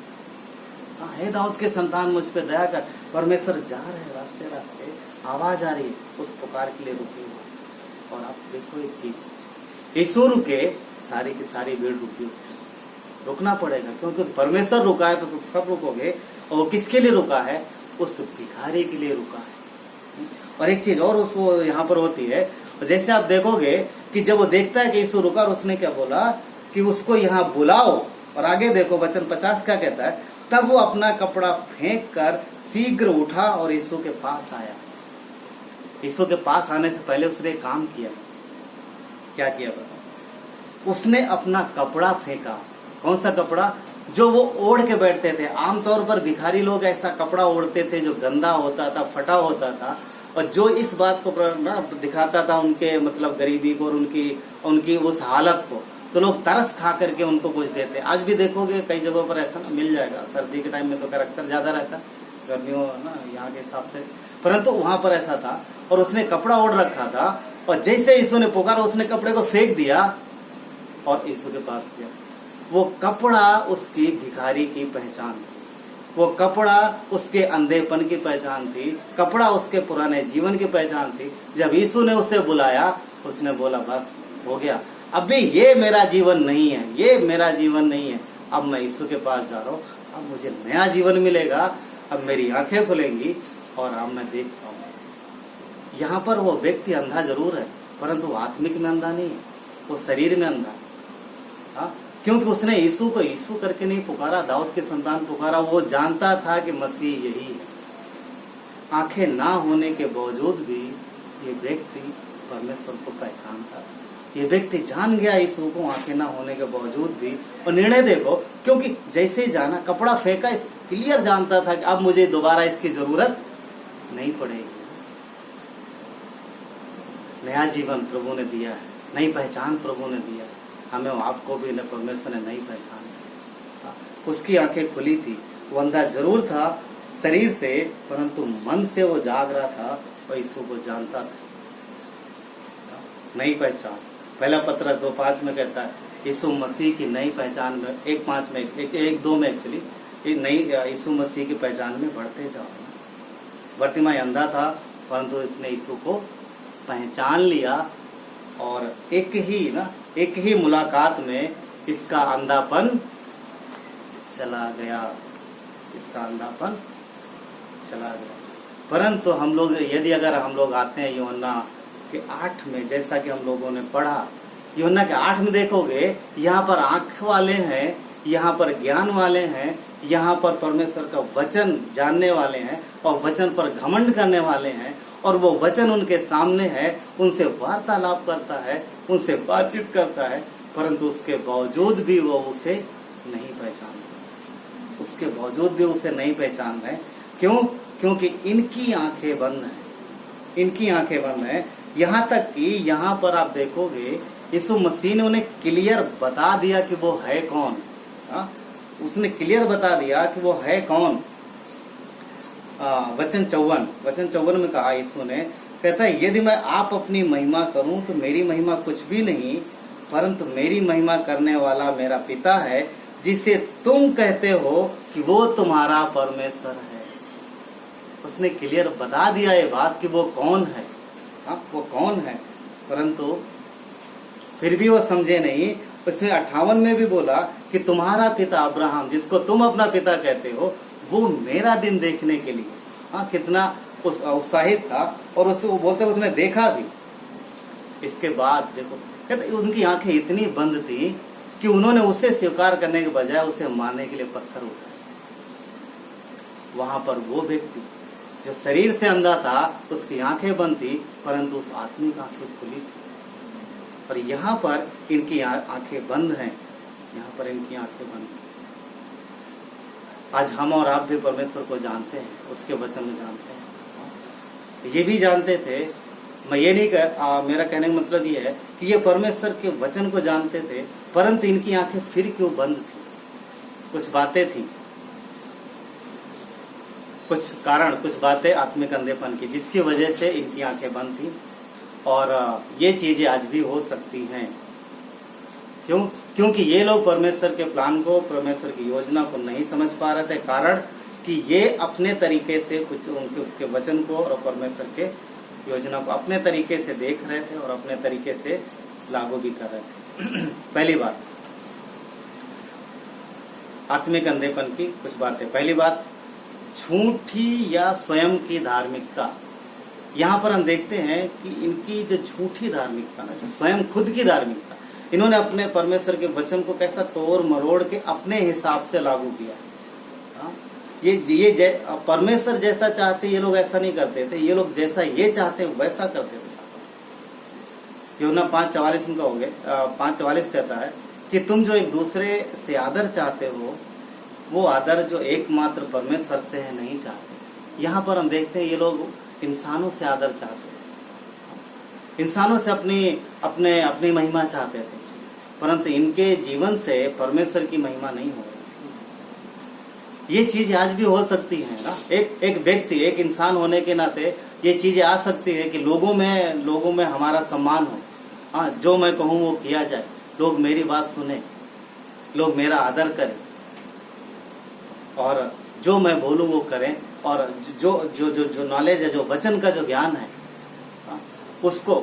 हे दाऊद के संतान मुझ पे दया कर। परमेश्वर जा रहे हैं रास्ते, आवाज आ रही है, उस पुकार के लिए रुके। और आप देखो एक चीज, यीशु रुके, सारी की सारी भीड़ रुकी। उसको रुकना पड़ेगा, क्योंकि परमेश्वर रुका है तो तुम सब रुकोगे। और वो किसके लिए रुका है? उस भिखारी के लिए रुका है। और एक चीज और उसको यहाँ पर होती है, जैसे आप देखोगे कि जब वो देखता है कि यीशु रुका, और उसने क्या बोला कि उसको यहाँ बुलाओ। और आगे देखो वचन 50 क्या कहता है, तब वो अपना कपड़ा फेंक कर शीघ्र उठा और यीशु के पास आया। यीशु के पास आने से पहले उसने एक काम किया। क्या किया बताओ? उसने अपना कपड़ा फेंका। कौन सा कपड़ा? जो वो ओढ़ के बैठते थे। आमतौर पर भिखारी लोग ऐसा कपड़ा ओढ़ते थे जो गंदा होता था, फटा होता था, और जो इस बात को दिखाता था उनके मतलब गरीबी को और उनकी उस हालत को, तो लोग तरस खा करके उनको कुछ देते। आज भी देखोगे कई जगहों पर ऐसा ना मिल जाएगा। सर्दी के टाइम में तो अक्सर ज्यादा रहता, गर्मियों ना यहाँ के हिसाब से, परंतु वहां पर ऐसा था। और उसने कपड़ा ओढ़ रखा था, और जैसे यीशु ने पुकारा उसने कपड़े को फेंक दिया और यीशु के पास गया। वो कपड़ा उसकी भिखारी की पहचान थी, वो कपड़ा उसके अंधेपन की पहचान थी, कपड़ा उसके पुराने जीवन की पहचान थी। जब यीशु ने उसे बुलाया, उसने बोला बस हो गया, अभी ये मेरा जीवन नहीं है, ये मेरा जीवन नहीं है, अब मैं यीशु के पास जा रहा हूँ, अब मुझे नया जीवन मिलेगा, अब मेरी आंखें खुलेंगी और अब मैं देख पाऊंगा। यहाँ पर वो व्यक्ति अंधा जरूर है, परंतु आत्मिक में अंधा नहीं है, वो शरीर में अंधा है। हाँ, क्योंकि उसने यीशु को यीशु करके नहीं पुकारा, दाऊद के संतान पुकारा। वो जानता था कि मसीह यही है। आंखें ना होने के बावजूद भी ये व्यक्ति परमेश्वर को पहचानता। ये व्यक्ति जान गया यीशु को, आंखें ना होने के बावजूद भी। और निर्णय देखो, क्योंकि जैसे जाना कपड़ा फेंका, क्लियर जानता था कि अब मुझे दोबारा इसकी जरूरत नहीं पड़ेगी। नया जीवन प्रभु ने दिया है, नई पहचान प्रभु ने दिया है हमें। आपको भी परमेश्वर ने नई पहचान। उसकी आंखें खुली थी, वो अंधा जरूर था शरीर से, परंतु मन से वो जाग रहा था और यीशु को जानता था। नई पहचान। पहला पत्र 2:5 में कहता है यीशु मसीह की नई पहचान में, 1:5 में, 1:2 में एक्चुअली नई यीशु मसीह की पहचान में बढ़ते जाओ। बर्तिमाई अंधा था, परंतु इसने यीशु को पहचान लिया और एक ही मुलाकात में इसका अंधापन चला गया। इसका अंधापन चला गया। परंतु हम लोग अगर हम लोग आते हैं यूहन्ना के 8 में, जैसा कि हम लोगों ने पढ़ा, यूहन्ना के 8 में देखोगे यहाँ पर आंख वाले हैं, यहाँ पर ज्ञान वाले हैं, यहाँ पर परमेश्वर का वचन जानने वाले हैं और वचन पर घमंड करने वाले हैं, और वो वचन उनके सामने है, उनसे वार्तालाप करता है, उनसे बातचीत करता है, परंतु उसके बावजूद भी वो उसे नहीं पहचान रहे। उसके बावजूद भी उसे नहीं पहचान रहे। क्यों? क्योंकि इनकी आंखें बंद हैं, इनकी आंखें बंद हैं। यहाँ तक कि यहाँ पर आप देखोगे यीशु मसीह ने उन्हें क्लियर बता दिया कि वो है कौन। उसने क्लियर बता दिया कि वो है कौन। वचन 54 में कहा यीशु ने, कहता है यदि मैं आप अपनी महिमा करूं तो मेरी महिमा कुछ भी नहीं, परंतु मेरी महिमा करने वाला मेरा पिता है, जिसे तुम कहते हो कि वो तुम्हारा परमेश्वर है। उसने क्लियर बता दिया ये बात कि वो कौन है। वो कौन है, परंतु फिर भी वो समझे नहीं। उसने 58 में भी बोला कि तुम्हारा पिता अब्राहम, जिसको तुम अपना पिता कहते हो, वो मेरा दिन देखने के लिए कितना उत्साहित था, और उससे वो बोलते उसने देखा भी। इसके बाद देखो, कहते उनकी आंखें इतनी बंद थी कि उन्होंने उसे स्वीकार करने के बजाय उसे मारने के लिए पत्थर उठाए। वहां पर वो व्यक्ति जो शरीर से अंधा था, उसकी आंखें बंद थी, परंतु उस आदमी की आंखें खुली थी। और यहाँ पर इनकी आंखें बंद हैं, यहाँ पर इनकी आंखें बंद हैं। आज हम और आप भी परमेश्वर को जानते हैं, उसके वचन में जानते हैं। ये भी जानते थे, मैं ये नहीं मेरा कहने का मतलब ये है कि ये परमेश्वर के वचन को जानते थे, परंतु इनकी आंखें फिर क्यों बंद थी? कुछ बातें थी, कुछ कारण, कुछ बातें आत्मिक अंधेपन की, जिसकी वजह से इनकी आंखें बंद थी। और ये चीजें आज भी हो सकती हैं। क्यों? क्योंकि ये लोग परमेश्वर के प्लान को, परमेश्वर की योजना को नहीं समझ पा रहे थे। कारण कि ये अपने तरीके से कुछ उनके उसके वचन को और परमेश्वर के योजना को अपने तरीके से देख रहे थे और अपने तरीके से लागू भी कर रहे थे। पहली बात, आत्मिक अंधेपन की कुछ बातें। पहली बात, झूठी या स्वयं की धार्मिकता। यहाँ पर हम देखते हैं कि इनकी जो झूठी धार्मिकता ना, जो स्वयं खुद की धार्मिकता, इन्होंने अपने परमेश्वर के वचन को कैसा तोड़ मरोड़ के अपने हिसाब से लागू किया। ये परमेश्वर जैसा चाहते ये लोग ऐसा नहीं करते थे, ये लोग जैसा ये चाहते वैसा करते थे। यूहन्ना 5:44 में कहोगे, 5:44 कहता है कि तुम जो एक दूसरे से आदर चाहते हो, वो आदर जो एकमात्र परमेश्वर से है नहीं चाहते। यहाँ पर हम देखते हैं ये लोग इंसानों से आदर चाहते हैं, इंसानों से अपनी महिमा चाहते थे, परंतु इनके जीवन से परमेश्वर की महिमा नहीं हो रही। ये चीज आज भी हो सकती है ना। एक व्यक्ति, एक इंसान होने के नाते ये चीजें आ सकती है कि लोगों में हमारा सम्मान हो। हाँ, जो मैं कहूँ वो किया जाए, लोग मेरी बात सुने, लोग मेरा आदर करें, और जो मैं बोलूँ वो करें, और जो नॉलेज है, जो वचन का जो ज्ञान है, उसको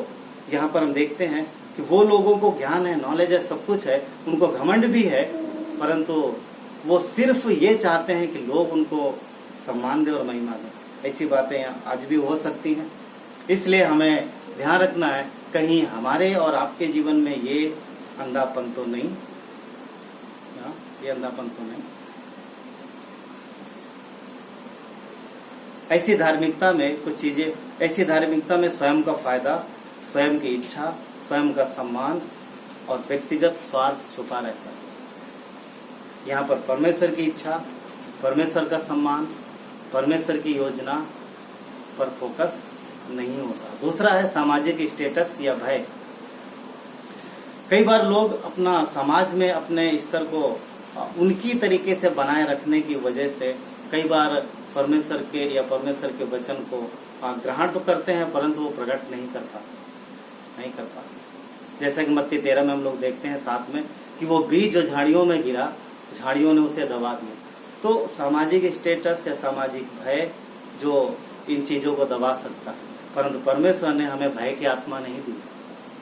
यहाँ पर हम देखते हैं कि वो लोगों को ज्ञान है, नॉलेज है, सब कुछ है, उनको घमंड भी है, परंतु वो सिर्फ ये चाहते हैं कि लोग उनको सम्मान दे और महिमा दे। ऐसी बातें आज भी हो सकती हैं। इसलिए हमें ध्यान रखना है कहीं हमारे और आपके जीवन में ये अंधापन तो नहीं, ये अंधापन तो नहीं। ऐसी धार्मिकता में कुछ चीजें, ऐसी धार्मिकता में स्वयं का फायदा, स्वयं की इच्छा, स्वयं का सम्मान और व्यक्तिगत स्वार्थ छुपा रहता है। यहाँ पर परमेश्वर की इच्छा, परमेश्वर का सम्मान, परमेश्वर की योजना पर फोकस नहीं होता। दूसरा है सामाजिक स्टेटस या भय। कई बार लोग अपना समाज में अपने स्तर को उनकी तरीके से बनाए रखने की वजह से कई बार परमेश्वर के या परमेश्वर के वचन को ग्रहण तो करते हैं, परंतु वो प्रकट नहीं कर पाते। जैसा कि मत्ती 13 में हम लोग देखते हैं 7 में कि वो बीज जो झाड़ियों में गिरा, झाड़ियों ने उसे दबा दिया। तो सामाजिक स्टेटस या सामाजिक भय जो इन चीजों को दबा सकता है, परंतु परमेश्वर ने हमें भय की आत्मा नहीं दी।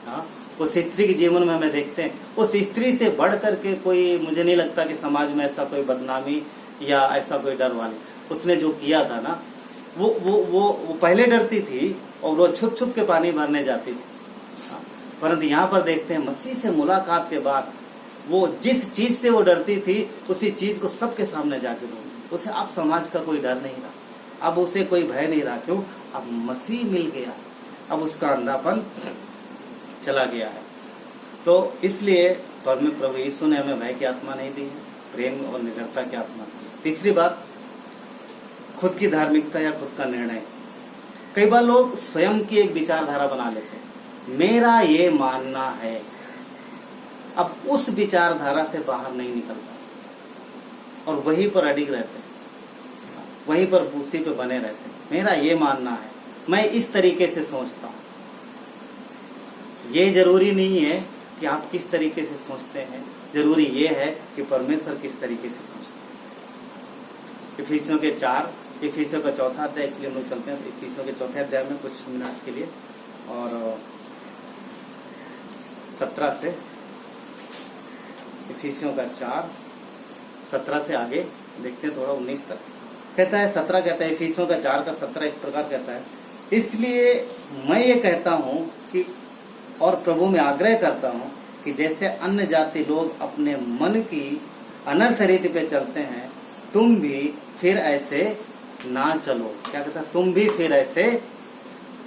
हाँ, उस स्त्री के जीवन में हमें देखते हैं, उस स्त्री से बढ़ करके कोई, मुझे नहीं लगता कि समाज में ऐसा कोई बदनामी या ऐसा कोई डर वाली, उसने जो किया था ना, वो पहले डरती थी और वो छुप छुप के पानी भरने जाती थी। परंतु यहाँ पर देखते हैं मसीह से मुलाकात के बाद वो जिस चीज से वो डरती थी उसी चीज को सबके सामने जाके बोली। उसे अब समाज का कोई डर नहीं रहा, अब उसे कोई भय नहीं रहा। क्यों? अब मसीह मिल गया, अब उसका अंधापन चला गया है। तो इसलिए प्रभु यीशु ने हमें भय की आत्मा नहीं दी है, प्रेम और निडरता की आत्मा दी है। तीसरी बात, खुद की धार्मिकता या खुद का निर्णय। कई बार लोग स्वयं की एक विचारधारा बना लेते हैं, मेरा ये मानना है, अब उस विचारधारा से बाहर नहीं निकलता और वहीं पर अडिग रहते हैं, वहीं पर उसी पे बने रहते हैं। मेरा ये मानना है, मैं इस तरीके से सोचता हूं। ये जरूरी नहीं है कि आप किस तरीके से सोचते हैं, जरूरी ये है कि परमेश्वर किस तरीके से सोचते हैं। इफिसियों के 4, इफिसियों का 4 अध्याय के लिए हम लोग चलते हैं। इफिसियों के 4 अध्याय में कुछ मिनट के लिए और 17 से, इफिसियों का 4 17 से आगे देखते हैं, थोड़ा 19 तक कहता है। 17 कहता है, इफिसियों का 4 का 17 इस प्रकार कहता है, इसलिए मैं ये कहता हूँ कि और प्रभु में आग्रह करता हूँ कि जैसे अन्य जाति लोग अपने मन की अनर्थ रीति पे चलते हैं, तुम भी फिर ऐसे ना चलो। क्या कहता है? तुम भी फिर ऐसे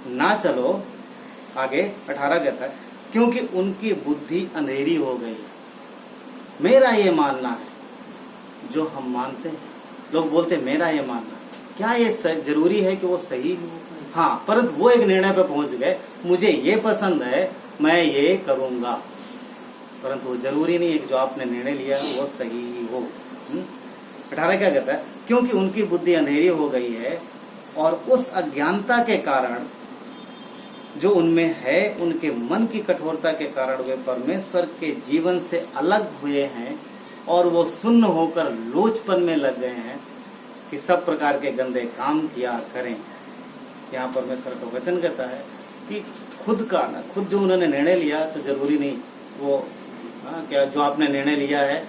ना चलो। आगे 18 कहता है, क्योंकि उनकी बुद्धि अंधेरी हो गई है। मेरा ये मानना है, जो हम मानते हैं, लोग बोलते हैं मेरा ये मानना है, क्या ये जरूरी है कि वो सही हो? हाँ, परंतु वो एक निर्णय पे पहुंच गए, मुझे ये पसंद है, मैं ये करूंगा, परंतु वो जरूरी नहीं है कि जो आपने निर्णय लिया है वो सही हो। 18 क्या कहता है? क्योंकि उनकी बुद्धि अंधेरी हो गई है और उस अज्ञानता के कारण जो उनमें है, उनके मन की कठोरता के कारण वे परमेश्वर के जीवन से अलग हुए हैं और वो सुन्न होकर लोचपन में लग गए हैं कि सब प्रकार के गंदे काम किया करें। यहाँ परमेश्वर का वचन कहता है कि खुद जो उन्होंने निर्णय लिया, तो जरूरी नहीं वो क्या जो आपने निर्णय लिया है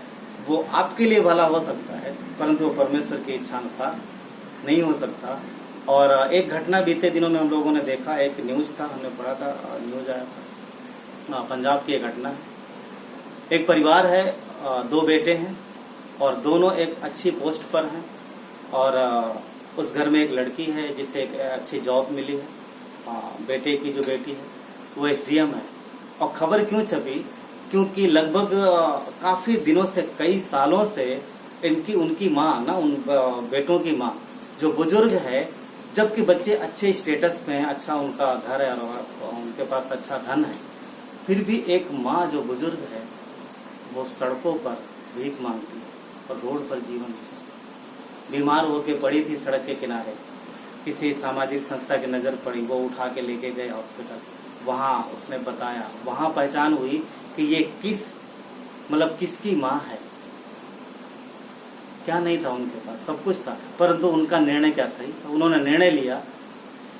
वो आपके लिए भला हो सकता है, परंतु वो परमेश्वर की इच्छा अनुसार नहीं हो सकता। और एक घटना बीते दिनों में हम लोगों ने देखा, एक न्यूज था, हमने पढ़ा था, न्यूज आया था, पंजाब की एक घटना है। एक परिवार है, 2 बेटे हैं और दोनों एक अच्छी पोस्ट पर हैं और उस घर में एक लड़की है जिसे एक अच्छी जॉब मिली है। बेटे की जो बेटी है वो SDM है। और खबर क्यों छपी? क्योंकि लगभग काफी दिनों से, कई सालों से उनकी माँ ना, उन बेटों की माँ जो बुजुर्ग है, जबकि बच्चे अच्छे स्टेटस में हैं, अच्छा उनका घर है और उनके पास अच्छा धन है, फिर भी एक माँ जो बुजुर्ग है वो सड़कों पर भीख मांगती है और रोड पर जीवन बीमार होके पड़ी थी सड़क के किनारे। किसी सामाजिक संस्था की नजर पड़ी, वो उठा के लेके गए हॉस्पिटल। वहाँ उसने बताया, वहाँ पहचान हुई कि ये किसकी माँ है। क्या नहीं था उनके पास? सब कुछ था, परंतु उनका निर्णय क्या सही था? उन्होंने निर्णय लिया,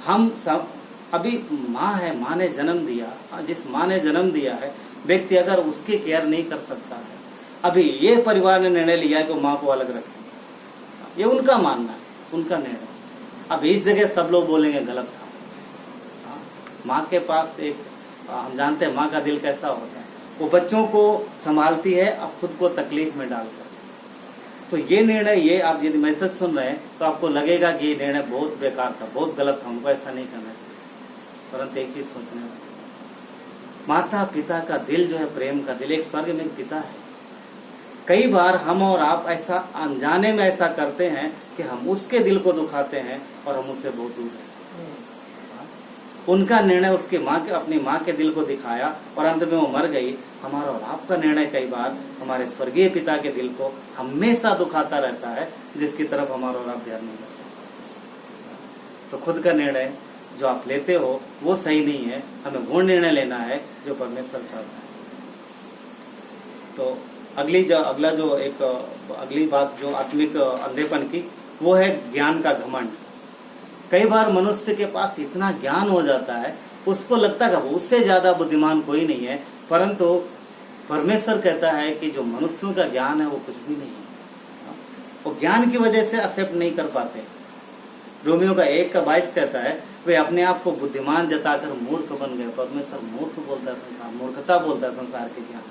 हम सब अभी माँ है, माँ ने जन्म दिया, जिस माँ ने जन्म दिया है, व्यक्ति अगर उसकी केयर नहीं कर सकता है, अभी ये परिवार ने निर्णय लिया है कि माँ को अलग रखेंगे, ये उनका मानना है, उनका निर्णय। अब इस जगह सब लोग बोलेंगे गलत था। माँ के पास एक, हम जानते हैं माँ का दिल कैसा होता है, वो बच्चों को संभालती है, अब खुद को तकलीफ में डालकर। तो ये निर्णय, ये आप यदि मैसेज सुन रहे हैं तो आपको लगेगा कि ये निर्णय बहुत बेकार था, बहुत गलत था, उनको ऐसा नहीं करना चाहिए। परंतु एक चीज सोचने वाली, माता पिता का दिल जो है, प्रेम का दिल, एक स्वर्ग में पिता है। कई बार हम और आप ऐसा अनजाने में ऐसा करते हैं कि हम उसके दिल को दुखाते हैं और हम उससे बहुत दूर हैं। उनका निर्णय उसकी माँ के, अपनी माँ के दिल को दिखाया और अंत में वो मर गई। हमारा और आपका निर्णय कई बार हमारे स्वर्गीय पिता के दिल को हमेशा दुखाता रहता है, जिसकी तरफ हमारा और आप ध्यान नहीं देते। तो खुद का निर्णय जो आप लेते हो वो सही नहीं है, हमें वो निर्णय लेना है जो परमेश्वर चाहता है। तो अगली बात जो आत्मिक अंधेपन की, वो है ज्ञान का घमंड। कई बार मनुष्य के पास इतना ज्ञान हो जाता है, उसको लगता है कि उससे ज्यादा बुद्धिमान कोई नहीं है, परंतु परमेश्वर कहता है कि जो मनुष्यों का ज्ञान है वो कुछ भी नहीं है। वो ज्ञान की वजह से एक्सेप्ट नहीं कर पाते। रोमियो का 1:22 कहता है, वे अपने आप को बुद्धिमान जताकर मूर्ख बन गए। परमेश्वर मूर्ख बोलता है संसार, मूर्खता बोलता है संसार के ज्ञान।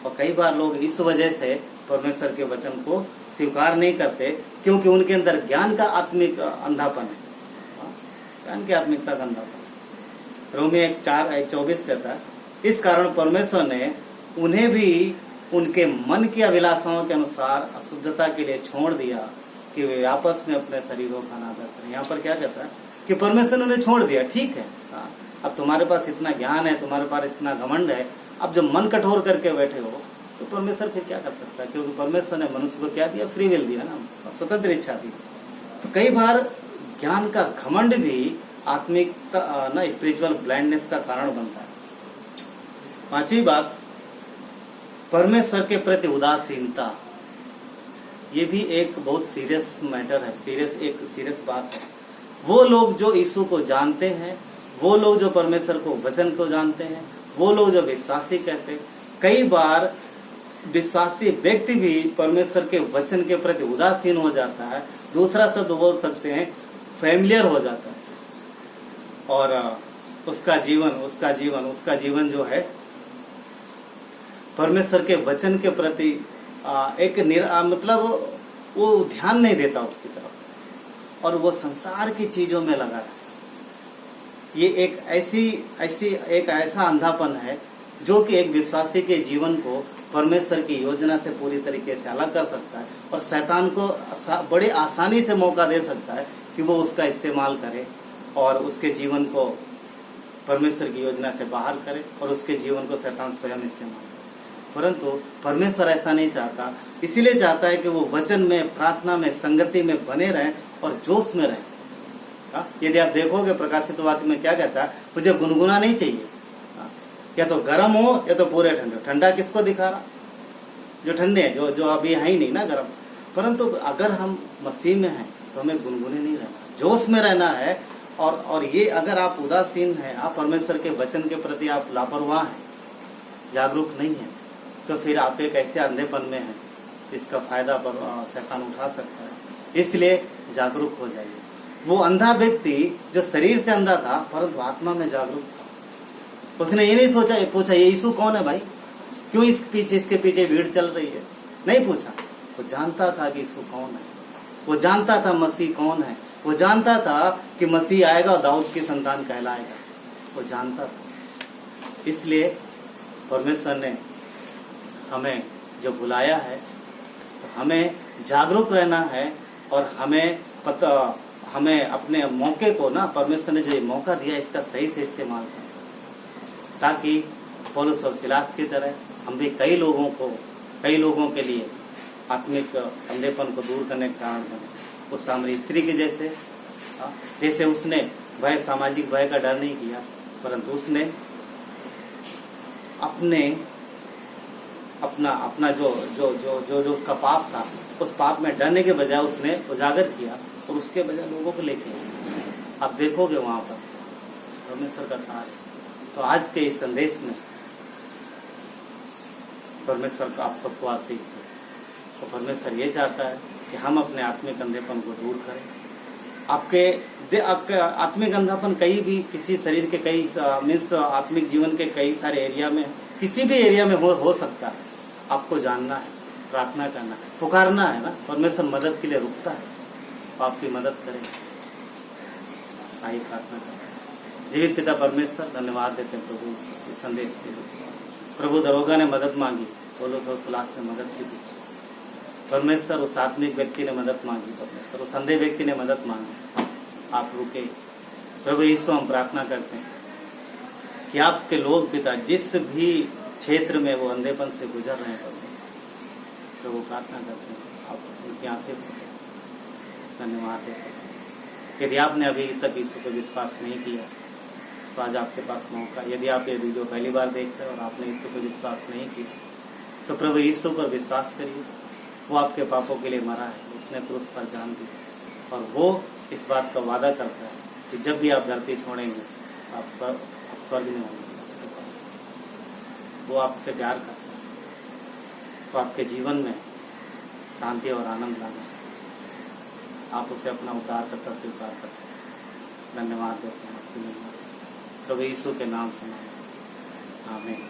और कई बार लोग इस वजह से परमेश्वर के वचन को स्वीकार नहीं करते, क्योंकि उनके अंदर ज्ञान का आत्मिक अंधापन है, ज्ञान की आत्मिकता का अंधापन। रोमी 1:4-24 कहता है, इस कारण परमेश्वर ने उन्हें भी उनके मन की अभिलाषाओं के अनुसार अशुद्धता के लिए छोड़ दिया कि वे आपस में अपने शरीरों का अनादर करें। यहाँ पर क्या कहता है कि परमेश्वर ने उन्हें छोड़ दिया, ठीक है, अब तुम्हारे पास इतना ज्ञान है, तुम्हारे पास इतना घमंड है, अब जब मन कठोर करके बैठे हो तो परमेश्वर फिर क्या कर सकता है, क्योंकि परमेश्वर ने मनुष्य को क्या दिया, फ्री विल दिया ना, स्वतंत्र इच्छा दी। तो कई बार ज्ञान का घमंड भी आत्मिकता ना स्पिरिचुअल ब्लाइंडनेस का कारण बनता है। पांचवी बात, परमेश्वर के प्रति उदासीनता। ये भी एक बहुत सीरियस मैटर है, सीरियस बात है। वो लोग जो यीशु को जानते हैं, वो लोग जो परमेश्वर को वचन को जानते हैं, वो लोग जो विश्वासी कहते हैं, कई बार विश्वासी व्यक्ति भी परमेश्वर के वचन के प्रति उदासीन हो जाता है। दूसरा शब्द बोल सकते हैं फैमिलियर हो जाता है, और उसका जीवन जो है परमेश्वर के वचन के प्रति मतलब वो ध्यान नहीं देता उसकी तरफ, और वो संसार की चीजों में लगा रहता है। ये एक ऐसा अंधापन है जो कि एक विश्वासी के जीवन को परमेश्वर की योजना से पूरी तरीके से अलग कर सकता है, और शैतान को बड़े आसानी से मौका दे सकता है कि वो उसका इस्तेमाल करे और उसके जीवन को परमेश्वर की योजना से बाहर करे, और उसके जीवन को शैतान स्वयं इस्तेमाल करे। परंतु परमेश्वर ऐसा नहीं चाहता, इसीलिए चाहता है कि वो वचन में, प्रार्थना में, संगति में बने रहें और जोश में रहें। यदि आप देखोगे प्रकाशित वाक्य में क्या कहता है, मुझे गुनगुना नहीं चाहिए, या तो गर्म हो या तो पूरे ठंडे। ठंडा किसको दिखा रहा, जो ठंडे हैं, जो अभी है ही नहीं ना गर्म। परंतु अगर हम मसीह में हैं तो हमें गुनगुने नहीं रहना, जोश में रहना है। और ये अगर आप उदासीन हैं, आप परमेश्वर के वचन के प्रति आप लापरवाह हैं, जागरूक नहीं है, तो फिर आप एक ऐसे अंधेपन में हैं, इसका फायदा शैतान उठा सकता है। इसलिए जागरूक हो जाइए। वो अंधा व्यक्ति जो शरीर से अंधा था परंतु आत्मा में जागरूक था, उसने ये नहीं पूछा ये यीशु कौन है भाई, क्यों इसके पीछे भीड़ चल रही है, नहीं पूछा। वो जानता था कि यीशु कौन है, वो जानता था मसीह कौन है, वो जानता था कि मसीह आएगा और दाऊद की संतान कहलाएगा, वो जानता था। इसलिए परमेश्वर ने हमें जो बुलाया है तो हमें जागरूक रहना है, और हमें अपने मौके को ना, परमेश्वर ने जो ये मौका दिया इसका सही से इस्तेमाल करना, ताकि पौलुस और सिलास की तरह हम भी कई लोगों के लिए आत्मिक अंधेपन को दूर करने का कारण बने। उस सामरी स्त्री के जैसे उसने सामाजिक भय का डर नहीं किया, परंतु उसने अपना जो उसका पाप था, उस पाप में डरने के बजाय उसने उजागर किया और उसके बजाय लोगों को लेके आया। आप देखोगे वहां पर परमेश्वर का कार्य। तो आज के इस संदेश में परमेश्वर का आप सबको आशीष दे। तो परमेश्वर ये चाहता है कि हम अपने आत्मिक अंधेपन को दूर करें। आपके आत्मिक अंधापन किसी शरीर के मीन्स आत्मिक जीवन के कई सारे एरिया में, किसी भी एरिया में हो सकता है। आपको जानना है, प्रार्थना करना है, पुकारना है ना, परमेश्वर मदद के लिए रुकता है, तो आपकी मदद करें। आइए प्रार्थना करें। जीवित पिता परमेश्वर, धन्यवाद देते हैं प्रभु इस संदेश के लिए। प्रभु दरोगा ने मदद मांगी, पौलुस और सिलास ने मदद की थी। परमेश्वर उस आत्मिक व्यक्ति ने मदद मांगी, परमेश्वर उस अंधे व्यक्ति ने मदद मांगी, आप रुके। प्रभु यीशु हम प्रार्थना करते हैं कि आपके लोग पिता जिस भी क्षेत्र में वो अंधेपन से गुजर रहे हैं, प्रभु प्रार्थना करते हैं आप उनकी आंखें धन्यवाद देते हैं। यदि आपने अभी तक यीशु पर विश्वास नहीं किया तो आज आपके पास मौका। यदि आप ये वीडियो पहली बार देख रहे हैं और आपने यीशु पर विश्वास नहीं किया तो प्रभु यीशु पर विश्वास करिए। वो आपके पापों के लिए मरा है, उसने क्रूस पर जान दी, और वो इस बात का वादा करता है कि जब भी आप धरती छोड़ेंगे आप स्वर्ग में होंगे। वो आपसे प्यार करता है, तो आपके जीवन में शांति और आनंद लाना चाहिए। आप उसे अपना उद्धारकर्ता स्वीकार कर सकते। धन्यवाद देते हैं आपकी। प्रभु यीशु के नाम से आमीन।